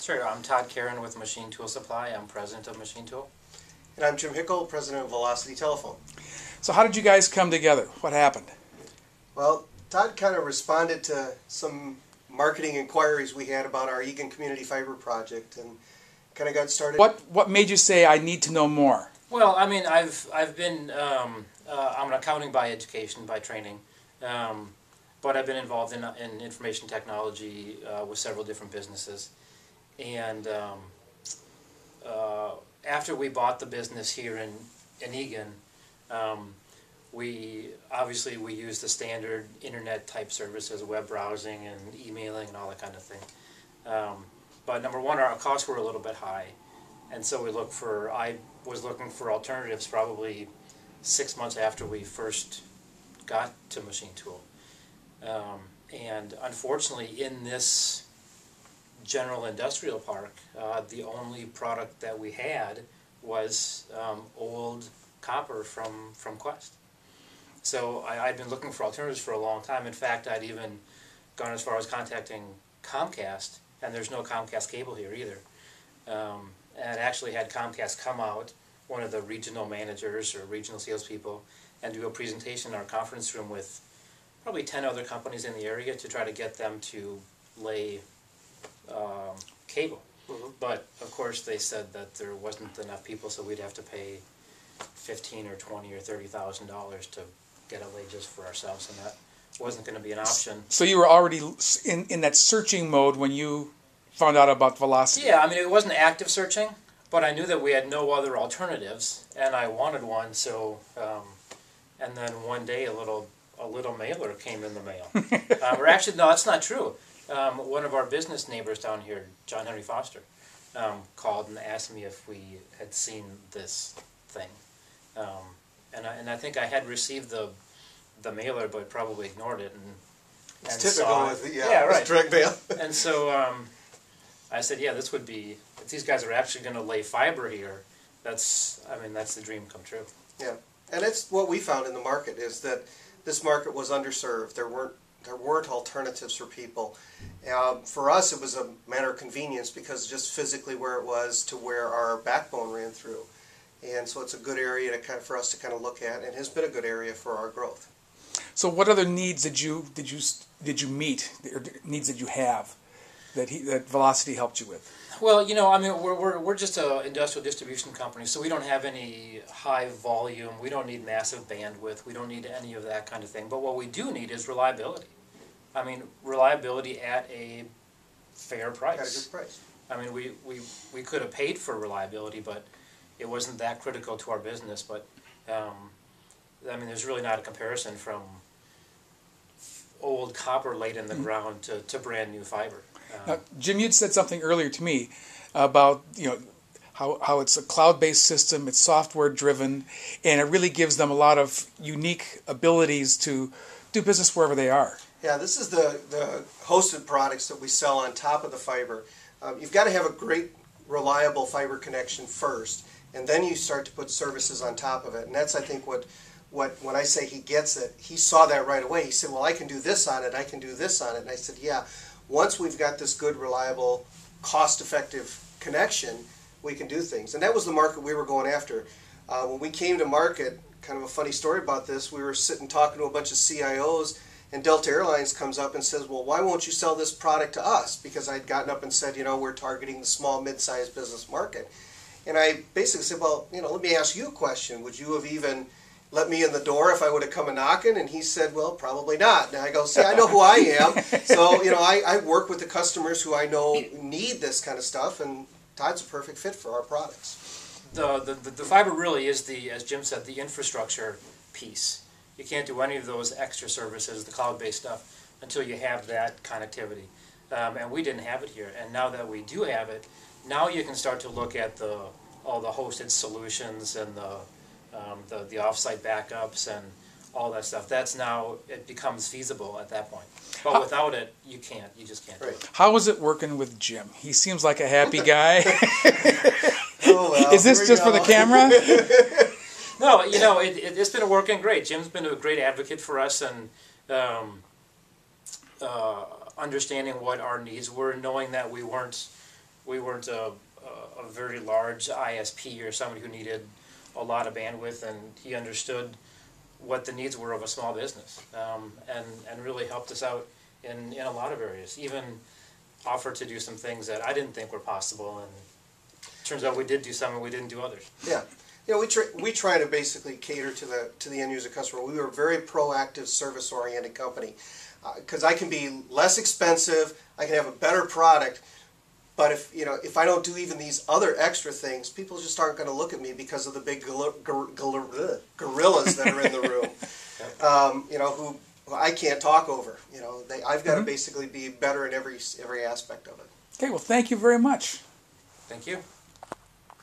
Sure, I'm Todd Kerin with Machine Tool Supply. I'm president of Machine Tool. And I'm Jim Hickle, president of Velocity Telephone. So how did you guys come together? What happened? Well, Todd kind of responded to some marketing inquiries we had about our Egan Community Fiber project and kind of got started. What made you say, I need to know more? Well, I mean, I've been, I'm an accounting by education, by training, but I've been involved in information technology with several different businesses. And after we bought the business here in Egan, we used the standard internet type services, web browsing and emailing and all that kind of thing. But number one, our costs were a little bit high, and so I was looking for alternatives probably 6 months after we first got to Machine Tool. And unfortunately, in this general industrial park, the only product that we had was old copper from Quest. So I'd been looking for alternatives for a long time. In fact, I'd even gone as far as contacting Comcast, and there's no Comcast cable here either. And actually had Comcast come out, one of the regional managers or regional salespeople, and do a presentation in our conference room with probably 10 other companies in the area to try to get them to lay cable. Mm-hmm. But of course they said that there wasn't enough people, so we'd have to pay $15,000 or $20,000 or $30,000 to get it laid just for ourselves, and that wasn't going to be an option. So you were already in that searching mode when you found out about Velocity? Yeah, I mean, it wasn't active searching, but I knew that we had no other alternatives, and I wanted one. So, and then one day a little mailer came in the mail. Or actually, no, that's not true. One of our business neighbors down here, John Henry Foster, called and asked me if we had seen this thing. And I think I had received the mailer, but probably ignored it. It's typical with right. direct mail. And so I said, yeah, this would be, if these guys are actually going to lay fiber here, that's the dream come true. Yeah, and it's what we found in the market is that this market was underserved. There weren't alternatives for people. For us, it was a matter of convenience because just physically where it was to where our backbone ran through. And so it's a good area for us to kind of look at, and has been a good area for our growth. So what other needs did you meet, or needs that you have that Velocity helped you with? Well, you know, I mean, we're just an industrial distribution company, so we don't have any high volume. We don't need massive bandwidth. We don't need any of that kind of thing. But what we do need is reliability. I mean, reliability at a fair price. At a good price. I mean, we could have paid for reliability, but it wasn't that critical to our business. But I mean, there's really not a comparison from old copper laid in the ground to brand new fiber. Jim, you'd said something earlier to me about how it's a cloud-based system, it's software-driven, and it really gives them a lot of unique abilities to do business wherever they are. Yeah, this is the hosted products that we sell on top of the fiber. You've got to have a great, reliable fiber connection first, and then you start to put services on top of it. And that's, I think, what when I say he gets it, he saw that right away. He said, well, I can do this on it, I can do this on it. And I said, yeah, once we've got this good, reliable, cost-effective connection, we can do things. And that was the market we were going after. When we came to market, kind of a funny story about this, we were sitting talking to a bunch of CIOs, and Delta Airlines comes up and says, well, why won't you sell this product to us? Because I'd gotten up and said, you know, we're targeting the small, mid-sized business market. And I basically said, well, you know, let me ask you a question. Would you have even let me in the door if I would have come a knocking? And he said, well, probably not. And I go, see, I know who I am. So, you know, I work with the customers who I know need this kind of stuff, and Todd's a perfect fit for our products. The fiber really is as Jim said, the infrastructure piece. You can't do any of those extra services, the cloud-based stuff, until you have that connectivity. And we didn't have it here. And now that we do have it, now you can start to look at all the hosted solutions and the off-site backups and all that stuff. That's now, it becomes feasible at that point. But without it, you just can't do it. How is it working with Jim? He seems like a happy guy. Oh, well, is this just for the camera? No, you know, it's been working great. Jim's been a great advocate for us, and understanding what our needs were, knowing that we weren't We weren't a very large ISP or somebody who needed a lot of bandwidth, and he understood what the needs were of a small business, and really helped us out in a lot of areas. Even offered to do some things that I didn't think were possible, and turns out we did do some and we didn't do others. Yeah. You know, we try to basically cater to the end user customer. We were a very proactive, service oriented company, because I can be less expensive, I can have a better product, but if I don't do even these other extra things, people just aren't going to look at me because of the big gorillas that are in the room. Who I can't talk over. I've got to basically be better in every aspect of it. Okay, well, thank you very much. Thank you.